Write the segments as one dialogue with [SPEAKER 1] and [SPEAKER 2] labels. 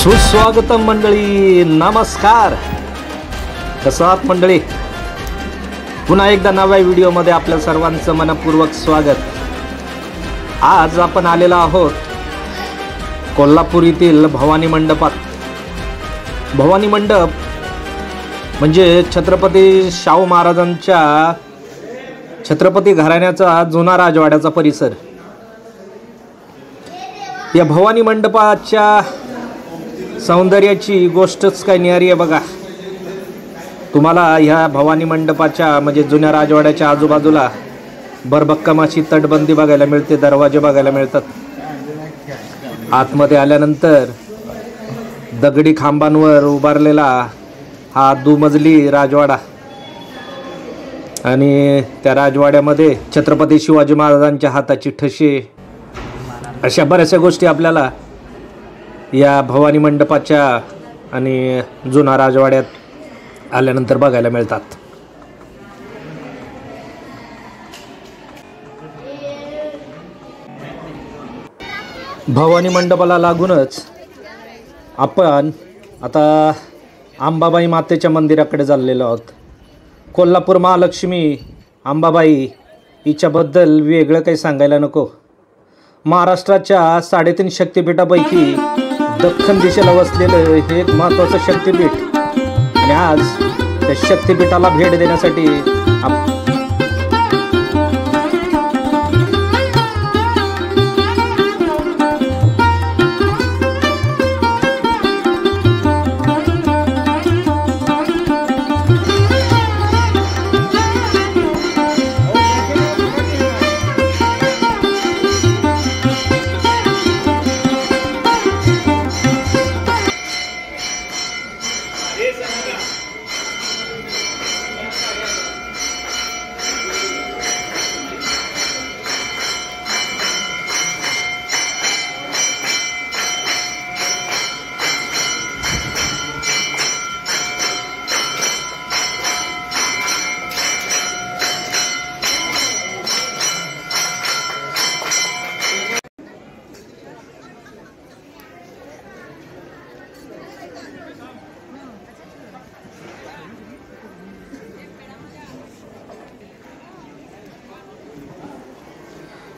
[SPEAKER 1] सुस्वागतम मंडळी, नमस्कार. कसं आहात मंडळी? पुन्हा एकदा नव्या व्हिडिओमध्ये आपल्या सर्वांचं मनपूर्वक स्वागत. आज आपण आलेलो आहोत कोल्हापूर येथील भवानी मंडपात. भवानी मंडप म्हणजे छत्रपती शाहू महाराजांच्या छत्रपती घराण्याचा जुना राजवाड्याचा परिसर. या भवानी मंडपाच्या सौंदर्याची गोष्टच काय न्यारी आहे बघा. तुम्हाला ह्या भवानी मंडपाच्या म्हणजे जुन्या राजवाड्याच्या आजूबाजूला भरभक्कम अशी तटबंदी बघायला मिळते, दरवाजे बघायला मिळतात. आतमध्ये आल्यानंतर दगडी खांबांवर उभारलेला हा दुमजली राजवाडा आणि त्या राजवाड्यामध्ये छत्रपती शिवाजी महाराजांच्या हाताची ठसे अशा बऱ्याचशा गोष्टी आपल्याला या भवानी मंडपाच्या आणि जुना राजवाड्यात आल्यानंतर बघायला मिळतात. भवानी मंडपाला लागूनच आपण आता अंबाबाई मातेच्या मंदिराकडे चाललेलो आहोत. कोल्हापूर महालक्ष्मी अंबाबाई हिच्याबद्दल वेगळं काही सांगायला नको. महाराष्ट्राच्या 3.5 शक्तिपीठापैकी दख्खन दिशेला वसलेलं हे एक महत्त्वाचं शक्तिपीठ आणि आज त्या शक्तिपीठाला भेट देण्यासाठी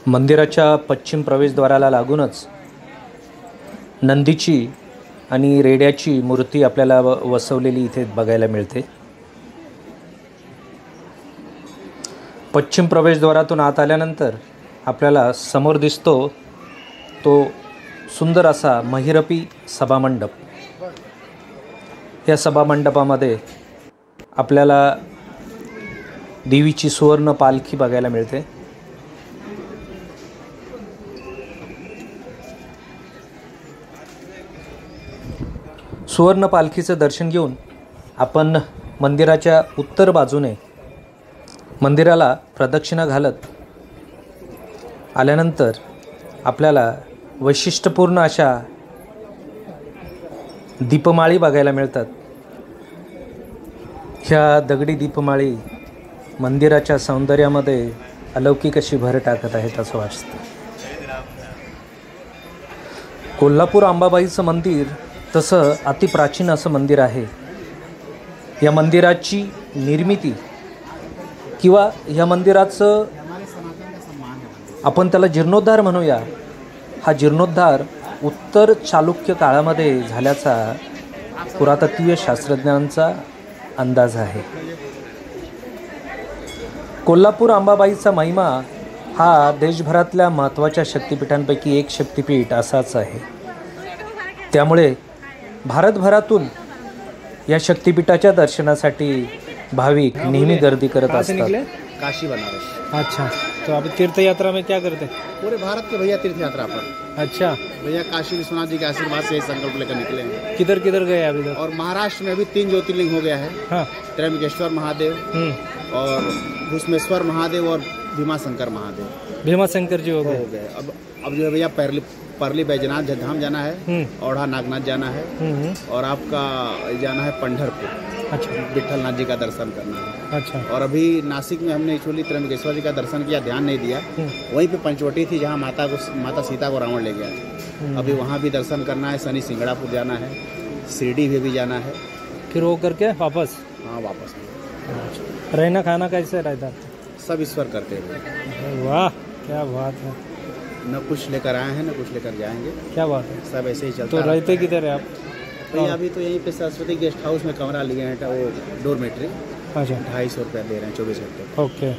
[SPEAKER 1] मंदिराच्या पश्चिम प्रवेशद्वाराला लागूनच नंदीची आणि रेड्याची मूर्ती आपल्याला वसवलेली इथे बघायला मिळते. पश्चिम प्रवेशद्वारातून आत आल्यानंतर आपल्याला समोर दिसतो तो सुंदर असा महिरपी सभामंडप. या सभामंडपामध्ये आपल्याला देवीची सुवर्ण पालखी बघायला मिळते. सुवर्ण पालखीचं दर्शन घेऊन आपण मंदिराच्या उत्तर बाजूने मंदिराला प्रदक्षिणा घालत आल्यानंतर आपल्याला वैशिष्ट्यपूर्ण अशा दीपमाळी बघायला मिळतात. ह्या दगडी दीपमाळी मंदिराच्या सौंदर्यामध्ये अलौकिक अशी भर टाकत आहेत असं वाटतं. कोल्हापूर अंबाबाईचं मंदिर तसं अतिप्राचीन असं मंदिर आहे. या मंदिराची निर्मिती किंवा या मंदिराचं आपण त्याला जीर्णोद्धार म्हणूया. हा जीर्णोद्धार उत्तर चालुक्य काळामध्ये झाल्याचा पुरातत्वीय शास्त्रज्ञांचा अंदाज आहे. कोल्हापूर अंबाबाईचा महिमा हा देशभरातल्या महत्त्वाच्या शक्तिपीठांपैकी एक शक्तिपीठ असाच आहे. त्यामुळे भारतभरातून या शक्तिपीठाच्या दर्शनासाठी भाविक नेहमी गर्दी करत असतात.
[SPEAKER 2] काशी बनारस.
[SPEAKER 1] अच्छा, तो आप तीर्थ यात्रा में क्या करते हैं?
[SPEAKER 2] पूरे भारत के भैया तीर्थ यात्रा पर.
[SPEAKER 1] अच्छा
[SPEAKER 2] भैया काशी विश्वनाथ जी के आशीर्वाद से संकल्प लेकर निकले हैं.
[SPEAKER 1] किधर किधर गए अभी तक?
[SPEAKER 2] और महाराष्ट्र में अभी 3 ज्योतिर्लिंग हो गया है.
[SPEAKER 1] हाँ.
[SPEAKER 2] त्र्यंबकेश्वर महादेव और घुसमेश्वर महादेव और भीमाशंकर महादेव.
[SPEAKER 1] भीमाशंकर जी हो गए.
[SPEAKER 2] अब जो है भैया परली बैजनाथ धाम जाना है, औढ़ा नागनाथ जाना है और आपका जाना है पंढरपुर.
[SPEAKER 1] अच्छा
[SPEAKER 2] विठलनाथ जी का दर्शन करना है।
[SPEAKER 1] अच्छा।
[SPEAKER 2] और अभी नासिक में हमने एक्चुअली त्र्यंबकेश्वर जी का दर्शन किया, ध्यान नहीं दिया। वहीं पे पंचवटी थी जहाँ माता सीता को रावण ले गया था। अभी वहाँ भी दर्शन करना है, शनि सिंगड़ापुर जाना है, शिरडी भी जाना है,
[SPEAKER 1] फिर वो करके वापस।
[SPEAKER 2] हाँ वापस।
[SPEAKER 1] रहना खाना कैसे रहता?
[SPEAKER 2] सब ईश्वर करते हुए।
[SPEAKER 1] वाह क्या बात है।
[SPEAKER 2] न कुछ लेकर आए हैं न कुछ लेकर जाएंगे।
[SPEAKER 1] क्या बात है।
[SPEAKER 2] सब ऐसे ही चलता
[SPEAKER 1] तो रहते किधर है आप?
[SPEAKER 2] भैया अभी तो यहीं पे सरस्वती गेस्ट हाउस में कमरा लिए हैं, वो डोरमेट्री।
[SPEAKER 1] अच्छा
[SPEAKER 2] 250 रुपया दे रहे हैं 24 घंटे।
[SPEAKER 1] ओके।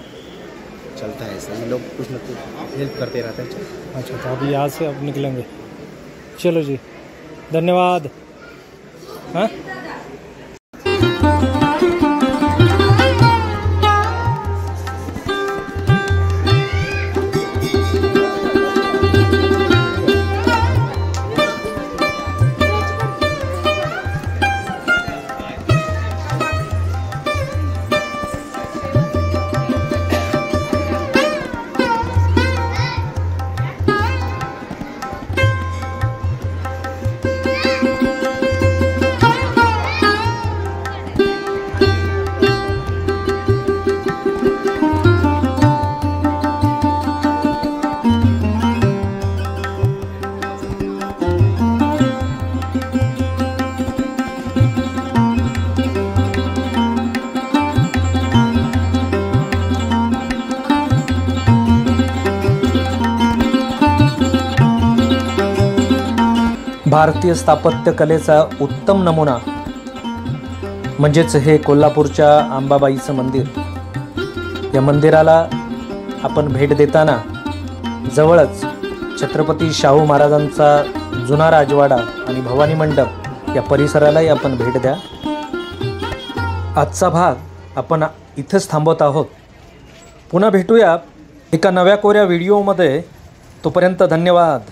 [SPEAKER 2] चलता है ऐसे ही, लोग कुछ न कुछ हेल्प करते रहते हैं।
[SPEAKER 1] अच्छा तो अभी यहाँ से अब निकलेंगे। चलो जी धन्यवाद। हाँ भारतीय स्थापत्य कलेचा उत्तम नमुना म्हणजेच हे कोल्हापूरच्या अंबाबाईचं मंदिर। या मंदिराला आपण भेट देताना जवळच छत्रपती शाहू महाराजांचा जुना राजवाडा आणि भवानी मंडप या परिसरालाही आपण भेट द्या। आजचा भाग आपण इथेच थांबवत आहोत। पुन्हा भेटूया एका नव्या कोऱ्या व्हिडिओमध्ये। तोपर्यंत धन्यवाद।